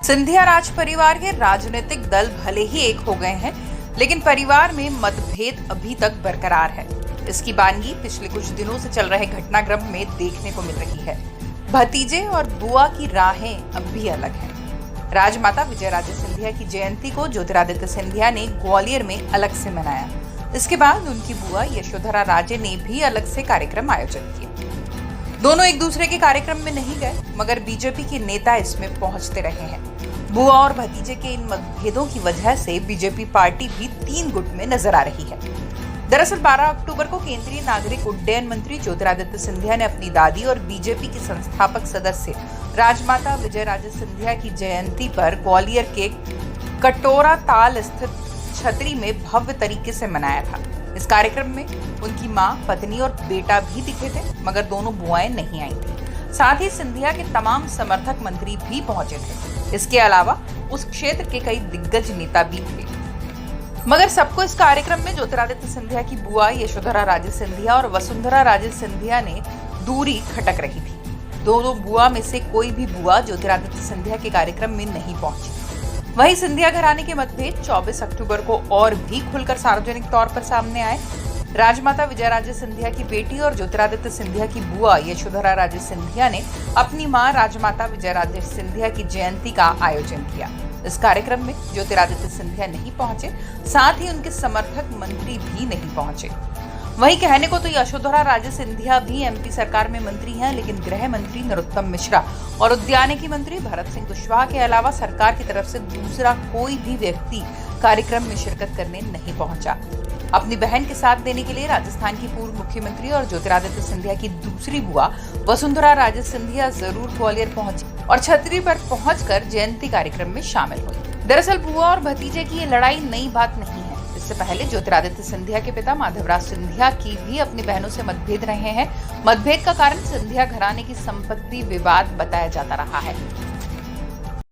सिंधिया राज परिवार के राजनीतिक दल भले ही एक हो गए हैं, लेकिन परिवार में मतभेद अभी तक बरकरार है। इसकी बानगी पिछले कुछ दिनों से चल रहे घटनाक्रम में देखने को मिल रही है। भतीजे और बुआ की राहें अब भी अलग हैं। राजमाता विजयराजे सिंधिया की जयंती को ज्योतिरादित्य सिंधिया ने ग्वालियर में अलग से मनाया। इसके बाद उनकी बुआ यशोधरा राजे ने भी अलग से कार्यक्रम आयोजित किए। दोनों एक दूसरे के कार्यक्रम में नहीं गए, मगर बीजेपी के नेता इसमें पहुंचते रहे हैं। बुआ और भतीजे के इन मतभेदों की वजह से बीजेपी पार्टी भी 3 गुट में नजर आ रही है। दरअसल 12 अक्टूबर को केंद्रीय नागरिक उड्डयन मंत्री ज्योतिरादित्य सिंधिया ने अपनी दादी और बीजेपी के संस्थापक सदस्य राजमाता विजयराजे सिंधिया की जयंती पर ग्वालियर के कटोरा ताल स्थित छतरी में भव्य तरीके से मनाया था। इस कार्यक्रम में उनकी मां, पत्नी और बेटा भी दिखे थे, मगर दोनों बुआएं नहीं आई थी। साथ ही सिंधिया के तमाम समर्थक मंत्री भी पहुंचे थे। इसके अलावा उस क्षेत्र के कई दिग्गज नेता भी थे, मगर सबको इस कार्यक्रम में ज्योतिरादित्य सिंधिया की बुआ यशोधरा राजे सिंधिया और वसुंधरा राजे सिंधिया ने दूरी खटक रही थी। दोनों बुआ में से कोई भी बुआ ज्योतिरादित्य सिंधिया के कार्यक्रम में नहीं पहुंची। वहीं सिंधिया घराने के मतभेद 24 अक्टूबर को और भी खुलकर सार्वजनिक तौर पर सामने आए। राजमाता विजयराजे सिंधिया की बेटी और ज्योतिरादित्य सिंधिया की बुआ यशोधरा राजे सिंधिया ने अपनी मां राजमाता विजयराजे सिंधिया की जयंती का आयोजन किया। इस कार्यक्रम में ज्योतिरादित्य सिंधिया नहीं पहुंचे, साथ ही उनके समर्थक मंत्री भी नहीं पहुंचे। वहीं कहने को तो यशोधरा राजे सिंधिया भी एमपी सरकार में मंत्री हैं, लेकिन गृह मंत्री नरोत्तम मिश्रा और उद्यानिकी मंत्री भरत सिंह कुशवाहा के अलावा सरकार की तरफ से दूसरा कोई भी व्यक्ति कार्यक्रम में शिरकत करने नहीं पहुंचा। अपनी बहन के साथ देने के लिए राजस्थान की पूर्व मुख्यमंत्री और ज्योतिरादित्य सिंधिया की दूसरी बुआ वसुंधरा राजे सिंधिया जरूर ग्वालियर पहुंची और छतरी पर पहुंचकर जयंती कार्यक्रम में शामिल हुई। दरअसल बुआ और भतीजे की ये लड़ाई नई बात नहीं है। इससे पहले ज्योतिरादित्य सिंधिया के पिता माधवराज सिंधिया की भी अपनी बहनों से मतभेद रहे हैं। मतभेद का कारण सिंधिया घराने की संपत्ति विवाद बताया जाता रहा है।